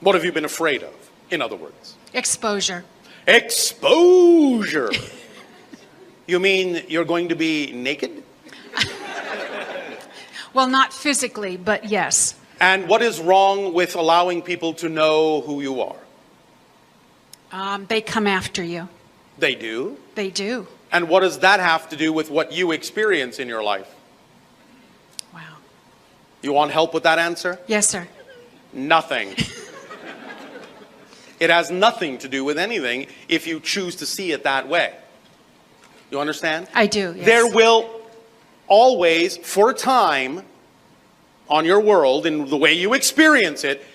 What have you been afraid of, in other words? Exposure. Exposure. You mean you're going to be naked? Well, not physically, but yes. And what is wrong with allowing people to know who you are? They come after you. They do. They do. And what does that have to do with what you experience in your life? Wow. You want help with that answer? Yes, sir. Nothing. It has nothing to do with anything if you choose to see it that way. You understand? I do, yes. There will always, for a time, on your world, in the way you experience it,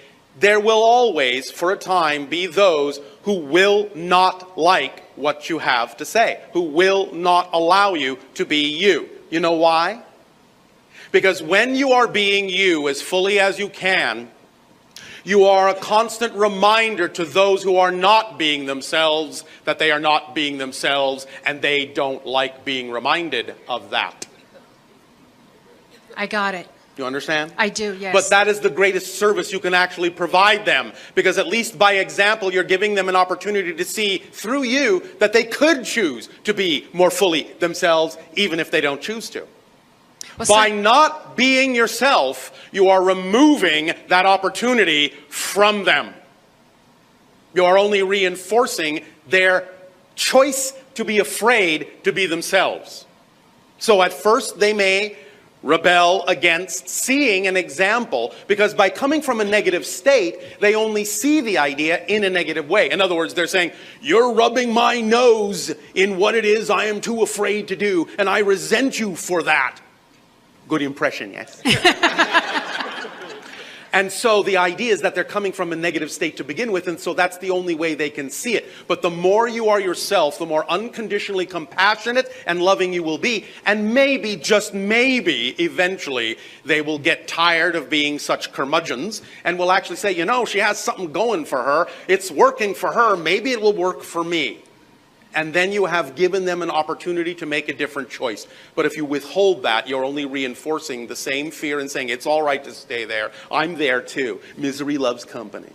there will always, for a time, be those who will not like what you have to say, who will not allow you to be you. You know why? Because when you are being you as fully as you can, you are a constant reminder to those who are not being themselves that they are not being themselves, and they don't like being reminded of that. I got it. You understand? I do, yes. But that is the greatest service you can actually provide them, because at least by example, you're giving them an opportunity to see through you that they could choose to be more fully themselves, even if they don't choose to. Well, By sir, not being yourself, you are removing that opportunity from them. You are only reinforcing their choice to be afraid to be themselves. So at first they may rebel against seeing an example, because by coming from a negative state, they only see the idea in a negative way. In other words, they're saying, you're rubbing my nose in what it is I am too afraid to do, and I resent you for that. Good impression, yes? And so the idea is that they're coming from a negative state to begin with, and so that's the only way they can see it. But the more you are yourself, the more unconditionally compassionate and loving you will be. And maybe, just maybe, eventually, they will get tired of being such curmudgeons and will actually say, you know, she has something going for her. It's working for her. Maybe it will work for me. And then you have given them an opportunity to make a different choice. But if you withhold that, you're only reinforcing the same fear and saying, it's all right to stay there. I'm there too. Misery loves company.